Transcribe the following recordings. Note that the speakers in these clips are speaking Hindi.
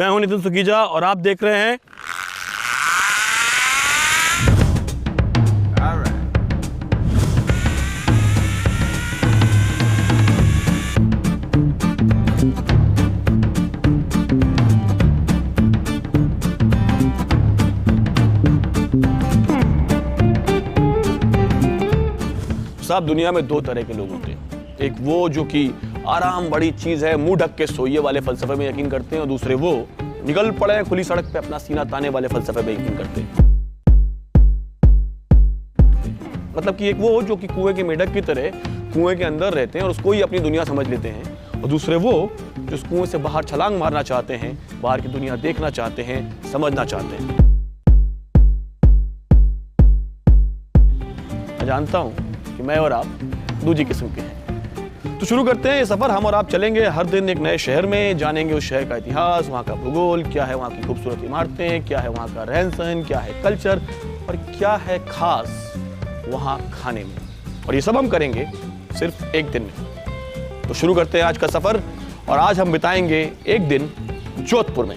मैं हूं नितिन सुकीजा और आप देख रहे हैं साहब। दुनिया में दो तरह के लोग होते हैं, एक वो जो कि आराम बड़ी चीज है, मुंह ढक के सोइए वाले फलसफे में यकीन करते हैं, और दूसरे वो निकल पड़े हैं खुली सड़क पे अपना सीना ताने वाले फलसफे में यकीन करते हैं। मतलब कि एक वो जो कि कुएं के मेंढक की तरह कुएं के अंदर रहते हैं और उसको ही अपनी दुनिया समझ लेते हैं, और दूसरे वो जो उस कुएं से बाहर छलांग मारना चाहते हैं, बाहर की दुनिया देखना चाहते हैं, समझना चाहते हैं। मैं जानता हूं कि मैं और आप दूसरी किस्म के हैं। तो शुरू करते हैं ये सफर। हम और आप चलेंगे हर दिन एक नए शहर में, जानेंगे उस शहर का इतिहास, वहाँ का भूगोल, क्या है वहाँ की खूबसूरत इमारतें, क्या है वहाँ का रहन सहन, क्या है कल्चर और क्या है खास वहाँ खाने में। और ये सब हम करेंगे सिर्फ एक दिन में। तो शुरू करते हैं आज का सफर, और आज हम बिताएंगे एक दिन जोधपुर में।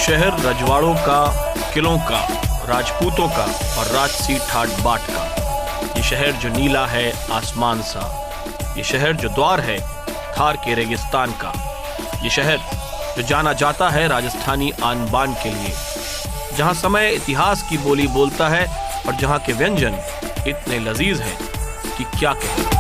शहर रजवाड़ों का, किलों का, राजपूतों का और राजसी ठाट बाट का। ये शहर जो नीला है आसमान सा, ये शहर जो द्वार है थार के रेगिस्तान का, ये शहर जो जाना जाता है राजस्थानी आन बान के लिए, जहाँ समय इतिहास की बोली बोलता है और जहाँ के व्यंजन इतने लजीज हैं कि क्या कहें।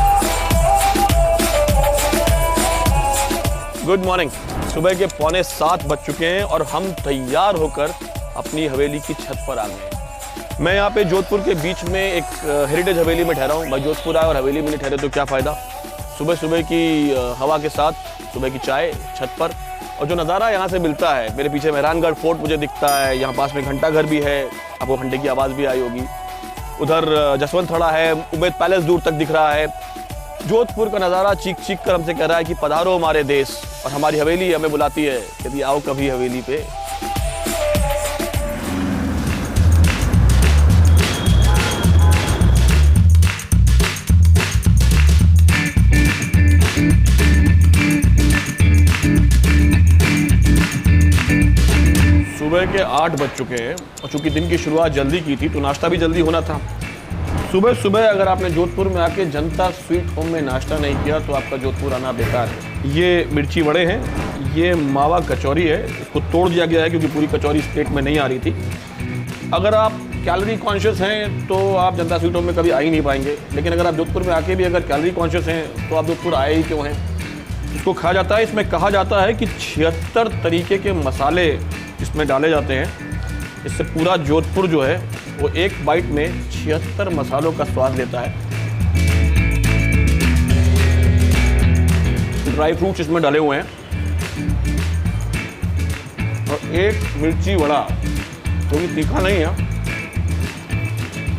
Good morning. सुबह के 6:45 बज चुके हैं और हम तैयार होकर अपनी हवेली की छत पर आ गए हैं। मैं यहाँ पे जोधपुर के बीच में एक हेरिटेज हवेली में ठहरा हूँ। भाई जोधपुर आए और हवेली में नहीं ठहरे तो क्या फ़ायदा। सुबह सुबह की हवा के साथ सुबह की चाय छत पर, और जो नज़ारा यहाँ से मिलता है, मेरे पीछे मेहरानगढ़ फोर्ट मुझे दिखता है, यहाँ पास में घंटा घर भी है, आपको घंटे की आवाज़ भी आई होगी। उधर जसवंत थड़ा है, उम्मेद पैलेस दूर तक दिख रहा है। जोधपुर का नज़ारा चीख चीख कर हमसे कह रहा है कि पधारो हमारे देश, और हमारी हवेली हमें बुलाती है कि आओ कभी हवेली पे। सुबह के 8 बज चुके हैं और चूंकि दिन की शुरुआत जल्दी की थी तो नाश्ता भी जल्दी होना था। सुबह सुबह अगर आपने जोधपुर में आके जनता स्वीट होम में नाश्ता नहीं किया तो आपका जोधपुर आना बेकार है। ये मिर्ची वड़े हैं, ये मावा कचौरी है, इसको तोड़ दिया गया है क्योंकि पूरी कचौरी इस प्लेट में नहीं आ रही थी। अगर आप कैलोरी कॉन्शियस हैं तो आप जनता स्वीट होम में कभी आ ही नहीं पाएंगे, लेकिन अगर आप जोधपुर में आके भी अगर कैलोरी कॉन्शियस हैं तो आप जोधपुर आए ही क्यों हैं। इसको खाया जाता है, इसमें कहा जाता है कि 76 तरीके के मसाले इसमें डाले जाते हैं। इससे पूरा जोधपुर जो है वो एक बाइट में 76 मसालों का स्वाद लेता है। ड्राई फ्रूट्स इसमें डाले हुए हैं और एक मिर्ची वड़ा, क्योंकि तीखा नहीं है,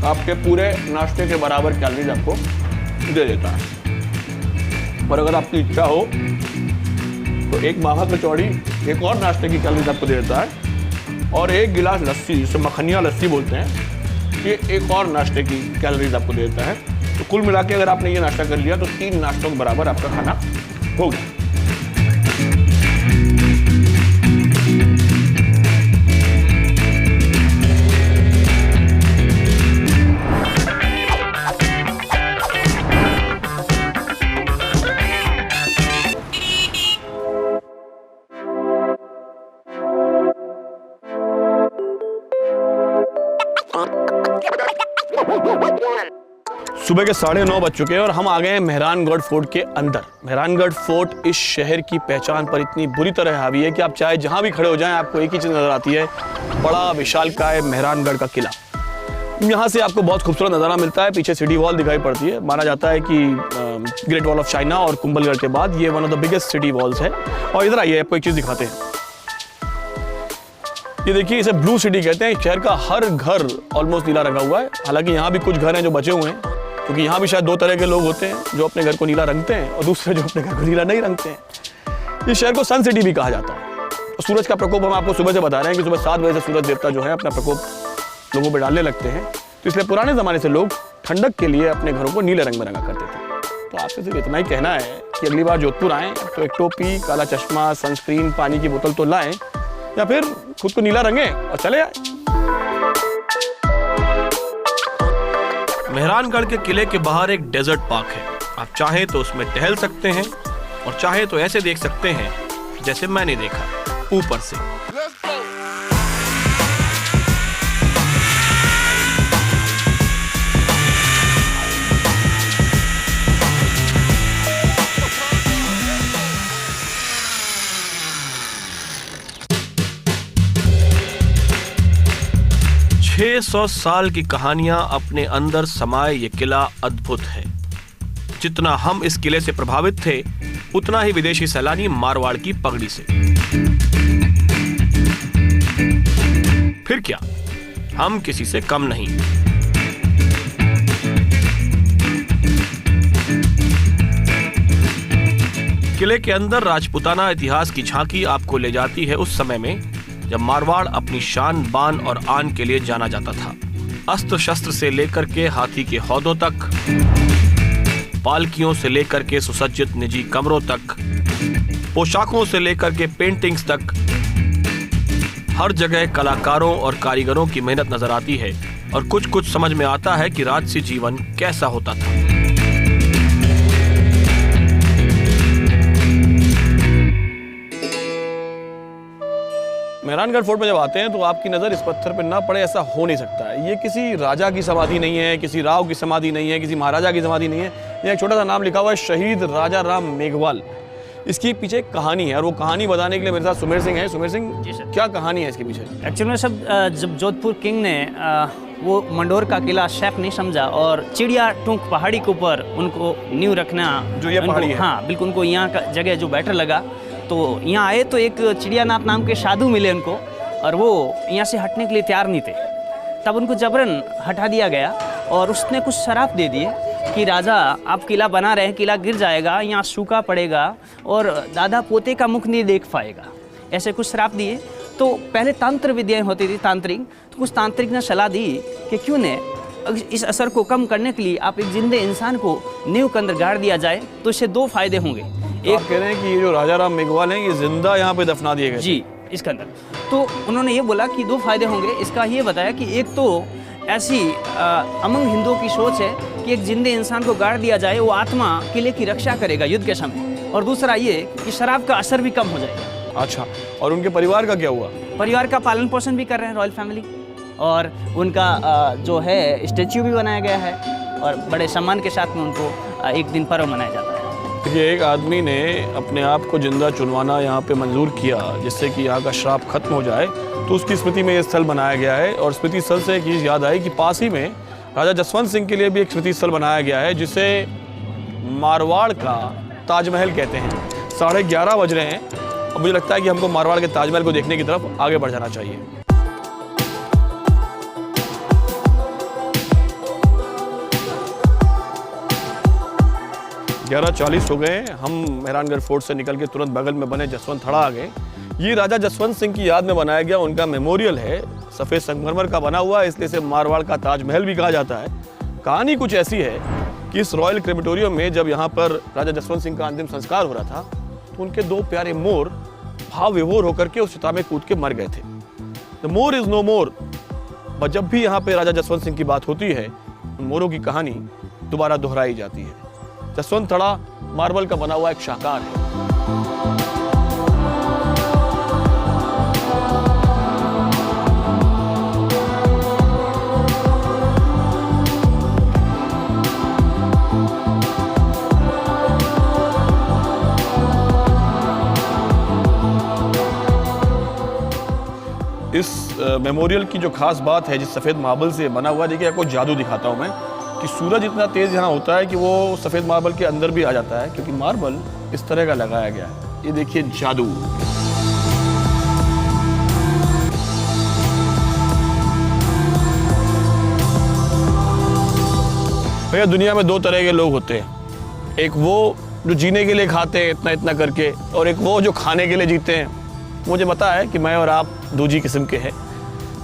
आपके पूरे नाश्ते के बराबर कैलोरीज आपको दे देता है। और अगर आपकी इच्छा हो तो एक मावा कचौड़ी एक और नाश्ते की कैलोरीज आपको दे देता है, और एक गिलास लस्सी, जिसे मखनिया लस्सी बोलते हैं, ये एक और नाश्ते की कैलोरीज आपको दे देता है। तो कुल मिला के अगर आपने ये नाश्ता कर लिया तो 3 नाश्तों के बराबर आपका खाना हो गया। सुबह के 9:30 बज चुके हैं और हम आ गए हैं मेहरानगढ़ फोर्ट के अंदर। मेहरानगढ़ फोर्ट इस शहर की पहचान पर इतनी बुरी तरह हावी है कि आप चाहे जहां भी खड़े हो जाएं आपको एक ही चीज नजर आती है, बड़ा विशालकाय मेहरानगढ़ का किला। यहाँ से आपको बहुत खूबसूरत नज़ारा मिलता है। पीछे सिटी वॉल दिखाई पड़ती है। माना जाता है कि ग्रेट वॉल ऑफ चाइना और कुंभलगढ़ के बाद ये one of the biggest city walls है। और इधर आइए, आपको एक चीज़ दिखाते हैं। ये देखिए, इसे ब्लू सिटी कहते हैं। शहर का हर घर ऑलमोस्ट नीला रंगा हुआ है। हालांकि यहाँ भी कुछ घर हैं जो बचे हुए हैं, क्योंकि यहाँ भी शायद दो तरह के लोग होते हैं, जो अपने घर को नीला रंगते हैं और दूसरे जो अपने घर को नीला नहीं रंगते हैं। इस शहर को सन सिटी भी कहा जाता है। सूरज का प्रकोप हम आपको सुबह से बता रहे हैं कि सुबह 7 बजे से सूरज देवता जो है अपना प्रकोप लोगों पर डालने लगते हैं। तो इसलिए पुराने ज़माने से लोग ठंडक के लिए अपने घरों को नीले रंग में रंगा करते थे। तो आपसे सिर्फ इतना ही कहना है कि अगली बार जोधपुर आएँ तो एक टोपी, काला चश्मा, सनस्क्रीन, पानी की बोतल तो लाएँ, या फिर खुद को नीला रंगें और चले आए। मेहरानगढ़ के किले के बाहर एक डेजर्ट पार्क है। आप चाहें तो उसमें टहल सकते हैं और चाहे तो ऐसे देख सकते हैं जैसे मैंने देखा, ऊपर से। 600 साल की कहानियां अपने अंदर समाये ये किला अद्भुत है। जितना हम इस किले से प्रभावित थे, उतना ही विदेशी सैलानी मारवाड़ की पगड़ी से। फिर क्या, हम किसी से कम नहीं। किले के अंदर राजपूताना इतिहास की झांकी आपको ले जाती है उस समय में जब मारवाड़ अपनी शान, बान और आन के लिए जाना जाता था। अस्त्र शस्त्र से लेकर के हाथी के हौदों तक, पालकियों से लेकर के सुसज्जित निजी कमरों तक, पोशाकों से लेकर के पेंटिंग्स तक, हर जगह कलाकारों और कारीगरों की मेहनत नजर आती है और कुछ कुछ समझ में आता है कि राजसी जीवन कैसा होता था। मेहरानगढ़ फोर्ट में जब आते हैं तो आपकी नज़र इस पत्थर पर ना पड़े, ऐसा हो नहीं सकता है। ये किसी राजा की समाधि नहीं है, किसी राव की समाधि नहीं है, किसी महाराजा की समाधि नहीं है। ये एक छोटा सा नाम लिखा हुआ है, शहीद राजा राम मेघवाल। इसकी पीछे एक कहानी है और वो कहानी बताने के लिए मेरे साथ सुमेर सिंह है। सुमेर सिंह जी सर, क्या कहानी है इसके पीछे? एक्चुअली में सब जब जोधपुर किंग ने वो मंडोर का किला सेफ नहीं समझा और चिड़िया टूंक पहाड़ी के ऊपर उनको नींव रखना, जो ये पहाड़ी है, हाँ बिल्कुल, उनको यहाँ का जगह जो बेटर लगा तो यहाँ आए। तो एक चिड़ियानाथ नाम के साधु मिले उनको और वो यहाँ से हटने के लिए तैयार नहीं थे। तब उनको जबरन हटा दिया गया और उसने कुछ शराप दे दिए कि राजा आप किला बना रहे हैं, किला गिर जाएगा, यहाँ सूखा पड़ेगा और दादा पोते का मुख नहीं देख पाएगा, ऐसे कुछ श्राप दिए। तो पहले तंत्र विद्याएं होती थी, तांत्रिक, तो कुछ तांत्रिक ने सलाह दी कि क्यों न इस असर को कम करने के लिए आप एक जिंदे इंसान को नींव के अंदर गाड़ दिया जाए तो इससे दो फायदे होंगे। एक कह रहे हैं कि ये जो राजा राम मेघवाल हैं, ये जिंदा यहाँ पे दफना दिए गए जी इसके अंदर। तो उन्होंने ये बोला कि दो फायदे होंगे। इसका ये बताया कि एक तो ऐसी अमंग हिंदुओं की सोच है कि एक जिंदे इंसान को गाड़ दिया जाए, वो आत्मा किले की रक्षा करेगा युद्ध के समय, और दूसरा ये कि शराब का असर भी कम हो जाएगा। अच्छा, और उनके परिवार का क्या हुआ? परिवार का पालन पोषण भी कर रहे हैं रॉयल फैमिली, और उनका जो है स्टैच्यू भी बनाया गया है और बड़े सम्मान के साथ में उनको एक दिन पर्व मनाया जाता है। देखिए, एक आदमी ने अपने आप को जिंदा चुनवाना यहाँ पे मंजूर किया जिससे कि यहाँ का श्राप खत्म हो जाए, तो उसकी स्मृति में ये स्थल बनाया गया है। और स्मृति स्थल से एक चीज़ याद आई कि पास ही में राजा जसवंत सिंह के लिए भी एक स्मृति स्थल बनाया गया है जिसे मारवाड़ का ताजमहल कहते हैं। 11:30 बज रहे हैं और मुझे लगता है कि हमको मारवाड़ के ताजमहल को देखने की तरफ आगे बढ़ जाना चाहिए। ग्यारह 40 हो गए। हम मेहरानगढ़ फोर्ट से निकल के तुरंत बगल में बने जसवंत थड़ा आ गए। ये राजा जसवंत सिंह की याद में बनाया गया उनका मेमोरियल है, सफ़ेद संगमरमर का बना हुआ है, इसलिए इसे मारवाड़ का ताजमहल भी कहा जाता है। कहानी कुछ ऐसी है कि इस रॉयल क्रेमेटोरियम में जब यहाँ पर राजा जसवंत सिंह का अंतिम संस्कार हो रहा था तो उनके दो प्यारे मोर भाव विभोर होकर के उस चिता में कूद के मर गए थे। द मोर इज नो मोर। पर जब भी यहाँ पे राजा जसवंत सिंह की बात होती है, उन मोरों की कहानी दोबारा दोहराई जाती है। जसवंत थड़ा मार्बल का बना हुआ एक शाहकार है। इस मेमोरियल की जो खास बात है, जिस सफ़ेद मार्बल से बना हुआ, देखिए आपको जादू दिखाता हूँ मैं कि सूरज इतना तेज़ यहाँ होता है कि वो सफ़ेद मार्बल के अंदर भी आ जाता है, क्योंकि मार्बल इस तरह का लगाया गया है। ये देखिए जादू। भैया दुनिया में दो तरह के लोग होते हैं, एक वो जो जीने के लिए खाते हैं इतना इतना करके, और एक वो जो खाने के लिए जीते हैं। मुझे पता है कि मैं और आप दूजी किस्म के हैं।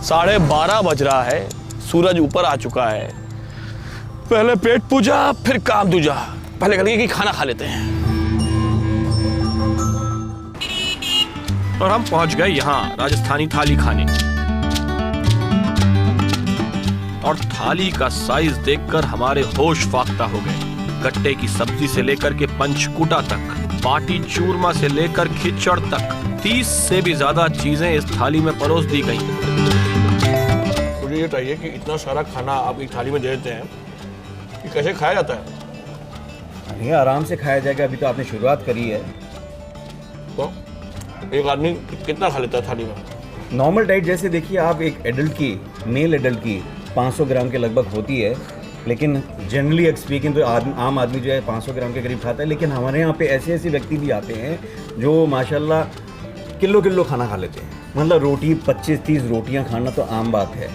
12:30 बज रहा है, सूरज ऊपर आ चुका है। पहले पेट पूजा फिर काम दूजा, पहले करेंगे कि खाना खा लेते हैं। और हम पहुंच गए यहाँ राजस्थानी थाली खाने, और थाली का साइज देखकर हमारे होश फाख्ता हो गए। गट्टे की सब्जी से लेकर के पंचकूटा तक, बाटी चूरमा से लेकर खिचड़ तक, 30 से भी ज्यादा चीजें इस थाली में परोस दी गई। मुझे ये बताइए कि इतना सारा खाना आप एक थाली में दे देते हैं, ये कैसे खाया जाता है? ये आराम से खाया जाएगा, अभी तो आपने शुरुआत करी है। तो एक आदमी कितना खा लेता है थाली में? नॉर्मल डाइट जैसे देखिए आप, एक एडल्ट की, मेल एडल्ट की 500 ग्राम के लगभग होती है, लेकिन जनरली स्पीकिंग तो आम आदमी जो है 500 ग्राम के करीब खाता है। लेकिन हमारे यहाँ पे ऐसे ऐसे व्यक्ति भी आते हैं जो माशाल्लाह किलो किलो खाना खा लेते हैं। मतलब रोटी 25-30 रोटियाँ खाना तो आम बात है।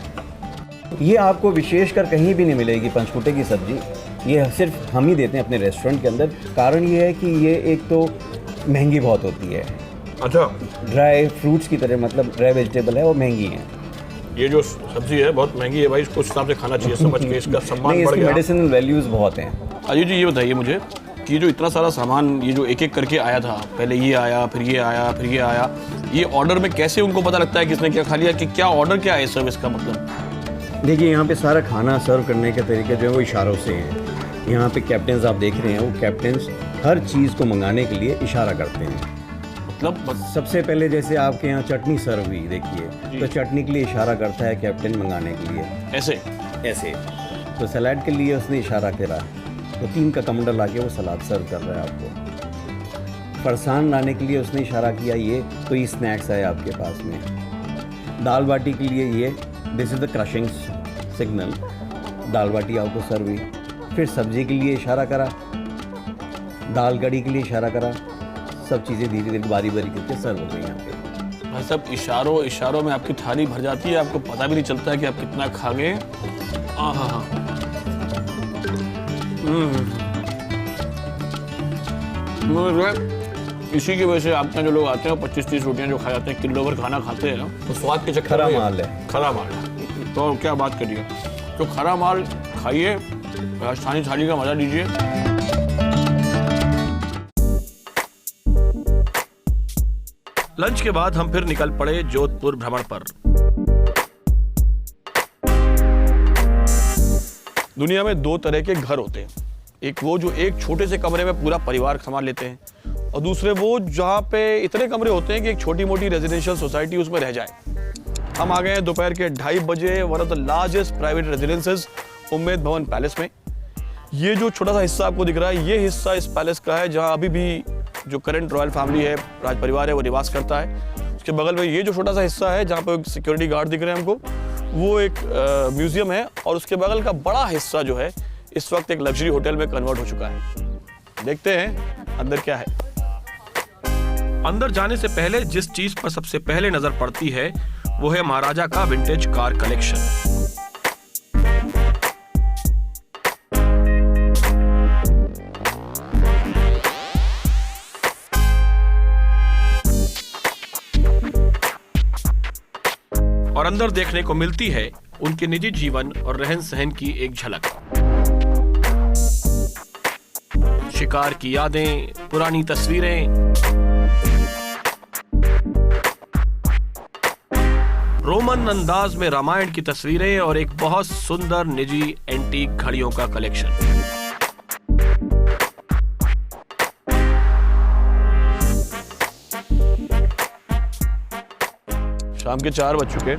ये आपको विशेषकर कहीं भी नहीं मिलेगी पंचकूटे की सब्जी, ये सिर्फ हम ही देते हैं अपने रेस्टोरेंट के अंदर। कारण ये है कि ये एक तो महंगी बहुत होती है। अच्छा, ड्राई फ्रूट्स की तरह, मतलब ड्राई वेजिटेबल है और महंगी है। ये जो सब्जी है बहुत महंगी है भाई, इसको उस हिसाब से खाना चाहिए, समझ के इसका सम्मान बढ़ गया। मेडिसिनल वैल्यूज बहुत हैं। अजय जी ये बताइए मुझे कि जो इतना सारा सामान, ये जो एक एक करके आया था, पहले ये आया फिर ये आया फिर ये आया, ये ऑर्डर में कैसे उनको पता लगता है किसने क्या खा लिया, कि क्या ऑर्डर क्या है सर्विस का मतलब? देखिए यहाँ पे सारा खाना सर्व करने के तरीके जो है वो इशारों से हैं। यहाँ पे कैप्टन्स आप देख रहे हैं, वो कैप्टन्स हर चीज़ को मंगाने के लिए इशारा करते हैं। मतलब सबसे पहले जैसे आपके यहाँ चटनी सर्व हुई देखिए, तो चटनी के लिए इशारा करता है कैप्टन मंगाने के लिए, ऐसे। तो सलाद के लिए उसने इशारा करा, तो 3 का कमंडल लाके वो सलाद सर्व कर रहा है आपको। फरसान लाने के लिए उसने इशारा किया, ये तो ये स्नैक्स है आपके पास में। दाल बाटी के लिए ये, this is the crushing signal, दाल बाटी आपको सर्व हुई। फिर सब्जी के लिए इशारा करा, दाल कड़ी के लिए इशारा करा, सब चीज़ें धीरे धीरे बारी बारी करके सर्व हो गई यहाँ पे। भाई सब इशारों में आपकी थाली भर जाती है, आपको पता भी नहीं चलता है कि आप कितना खा गए। हाँ, इसी की वजह से आपके जो लोग आते हैं 25-30 रोटियां जो खा जाते हैं, किलो भर खाना खाते हैं, तो स्वाद के चक्कर खरा में माल है। खरा माल है, तो क्या बात करिए। तो खरा माल खाइए, राजस्थानी थाली का मजा लीजिए। लंच के बाद हम फिर निकल पड़े जोधपुर भ्रमण पर। दुनिया में 2 तरह के घर होते हैं, एक वो जो एक छोटे से कमरे में पूरा परिवार संभाल लेते हैं, और दूसरे वो जहाँ पे इतने कमरे होते हैं कि एक छोटी मोटी रेजिडेंशियल सोसाइटी उसमें रह जाए। हम आ गए हैं दोपहर के 2:30 बजे one of the largest private residences Umaid Bhawan palace में। ये जो छोटा सा हिस्सा आपको दिख रहा है, ये हिस्सा इस पैलेस का है जहाँ अभी भी जो करंट रॉयल फैमिली है, राज परिवार है, वो निवास करता है। उसके बगल में ये जो छोटा सा हिस्सा है जहाँ पे सिक्योरिटी गार्ड दिख रहे हैं हमको, वो एक म्यूजियम है, और उसके बगल का बड़ा हिस्सा जो है इस वक्त एक लग्जरी होटल में कन्वर्ट हो चुका है। देखते हैं अंदर क्या है। अंदर जाने से पहले जिस चीज पर सबसे पहले नजर पड़ती है वो है महाराजा का विंटेज कार कलेक्शन। और अंदर देखने को मिलती है उनके निजी जीवन और रहन सहन की एक झलक। शिकार की यादें, पुरानी तस्वीरें, रोमन अंदाज में रामायण की तस्वीरें और एक बहुत सुंदर निजी एंटीक घड़ियों का कलेक्शन। शाम के 4 बज चुके,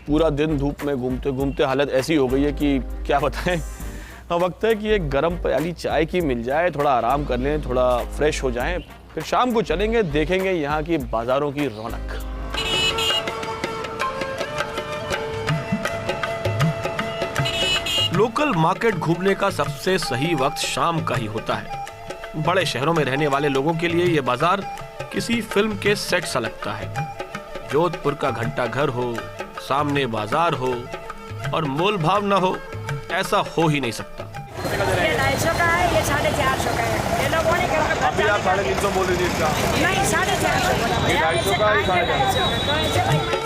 पूरा दिन धूप में घूमते घूमते हालत ऐसी हो गई है कि क्या बताएं। अब वक्त है कि एक गर्म प्याली चाय की मिल जाए, थोड़ा आराम कर लें, थोड़ा फ्रेश हो जाएं, फिर शाम को चलेंगे, देखेंगे यहाँ की बाजारों की रौनक। लोकल मार्केट घूमने का सबसे सही वक्त शाम का ही होता है। बड़े शहरों में रहने वाले लोगों के लिए ये बाजार किसी फिल्म के सेट सा लगता है। जोधपुर का घंटा घर हो, सामने बाजार हो और मोल भाव न हो, ऐसा हो ही नहीं सकता। ये 250 का है, ये 450 का है। ये लोग बोले कि अभी आप 350 बोल रही थी इसका। नहीं 450 बोला। ये 250 का है, 450।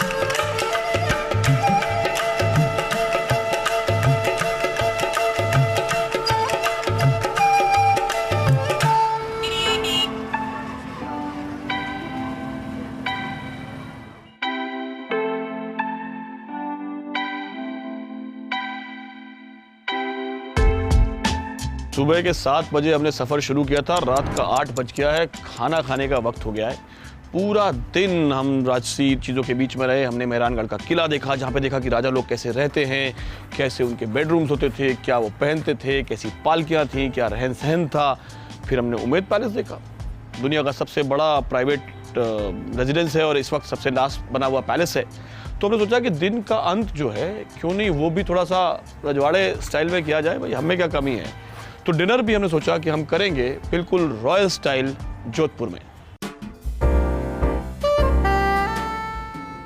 सुबह के 7 बजे हमने सफ़र शुरू किया था, रात का 8 बज गया है, खाना खाने का वक्त हो गया है। पूरा दिन हम राजसी चीज़ों के बीच में रहे। हमने मेहरानगढ़ का किला देखा, जहाँ पे देखा कि राजा लोग कैसे रहते हैं, कैसे उनके बेडरूम्स होते थे, क्या वो पहनते थे, कैसी पालकियाँ थीं, क्या रहन सहन था। फिर हमने उम्मेद पैलेस देखा, दुनिया का सबसे बड़ा प्राइवेट रेजिडेंस है और इस वक्त सबसे लास्ट बना हुआ पैलेस है। तो हमने सोचा कि दिन का अंत जो है, क्यों नहीं वो भी थोड़ा सा रजवाड़े स्टाइल में किया जाए, भाई हमें क्या कमी है। तो डिनर भी हमने सोचा कि हम करेंगे बिल्कुल रॉयल स्टाइल जोधपुर में।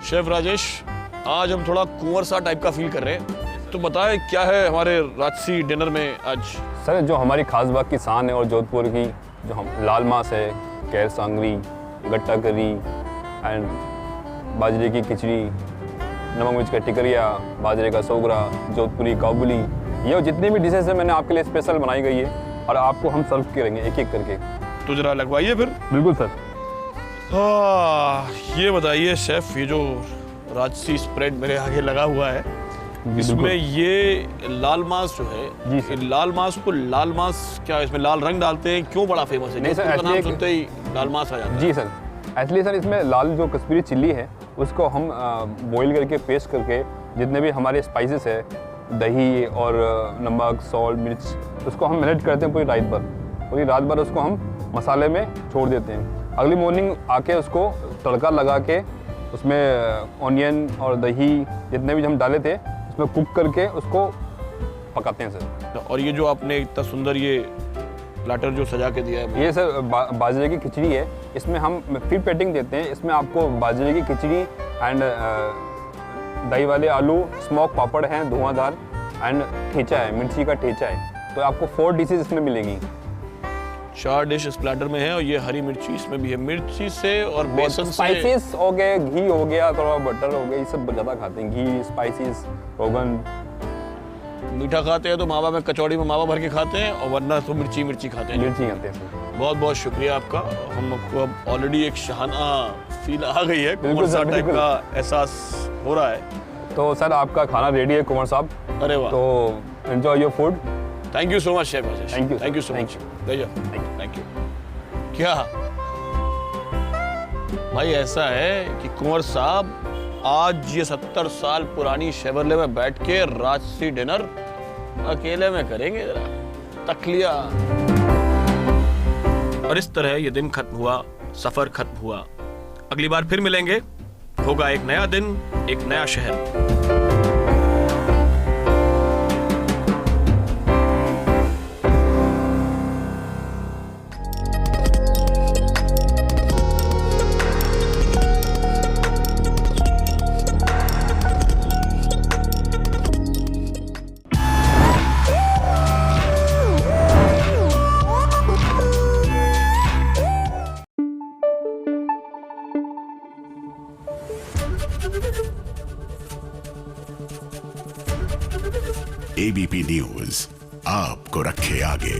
शेफ राजेश, आज हम थोड़ा कुंवर सा टाइप का फील कर रहे हैं, तो बताएं क्या है हमारे राजसी डिनर में आज। सर जो हमारी खास बात की शान है और जोधपुर की जो हम लाल मांस है, कैर सांगरी, गट्टा करी एंड बाजरे की खिचड़ी, नमक मिर्च का टिकरिया, बाजरे का सोगरा, जोधपुरी काबुली, ये जितनी भी डिशेस है मैंने आपके लिए स्पेशल बनाई गई है और आपको हम सर्व करेंगे एक एक करके। तो जरा लगवाइए फिर। बिल्कुल सर। ये बताइए शेफ, ये जो राजसी स्प्रेड मेरे आगे लगा हुआ है, इसमें ये लाल मांस जो है, जी सर। ये लाल मांस को लाल मांस क्या इसमें लाल रंग डालते हैं, क्यों बड़ा फेमस है? नहीं सर, जोधपुर का नाम ऐसे सुनते ही लाल मांस आ जाता है। जी सर, एक्चुअली सर इसमें लाल जो कश्मीरी चिल्ली है उसको हम बॉईल करके पेस्ट करके जितने भी हमारे स्पाइसेस है, दही और नमक, सॉल्ट, मिर्च, उसको हम मैरिनेट करते हैं पूरी रात भर। पूरी रात भर उसको हम मसाले में छोड़ देते हैं। अगली मॉर्निंग आके उसको तड़का लगा के उसमें ऑनियन और दही जितने भी हम डाले थे उसमें कुक करके उसको पकाते हैं सर। और ये जो आपने इतना सुंदर ये प्लेटर जो सजा के दिया है, ये सर बाजरे की खिचड़ी है। इसमें हम फीड पैटिंग देते हैं। इसमें आपको बाजरे की खिचड़ी एंड दही वाले आलू, स्मोक पापड़ हैं धुआंधार एंड ठेचा है, मिर्ची का ठेचा है। तो आपको 4 डिशेज इसमें मिलेगी। 4 डिश इस प्लेटर में है और ये हरी मिर्ची इसमें भी है। मिर्ची से और बेसन से स्पाइसेस हो गए, घी हो गया, थोड़ा बटर हो गया, ये सब ज़्यादा खाते हैं। घी, स्पाइसेस, रोगन। मीठा खाते हैं तो मावा में कचौड़ी में मावा भर के खाते हैं और वरना तो मिर्ची मिर्ची खाते हैं। मिर्ची खाते हैं सर। बहुत बहुत शुक्रिया आपका। हमको अब ऑलरेडी एक शाहाना फील आ गई है, बिल्कुल कुंवर सा सर, टाइप बिल्कुल। का एहसास हो रहा है। तो सर आपका खाना रेडी है कुंवर साहब। अरे वाह, तो enjoy your food. Thank you so much chef Rajesh. Thank you, sir. Thank you so Thank much. Thank you. क्या भाई ऐसा है कि कुंवर साहब आज ये 70 साल पुरानी शेवरले में बैठ के राजसी डिनर अकेले में करेंगे, जरा तकलिया। और इस तरह ये दिन खत्म हुआ, सफर खत्म हुआ। अगली बार फिर मिलेंगे, होगा एक नया दिन, एक नया शहर। एबीपी न्यूज आपको रखे आगे।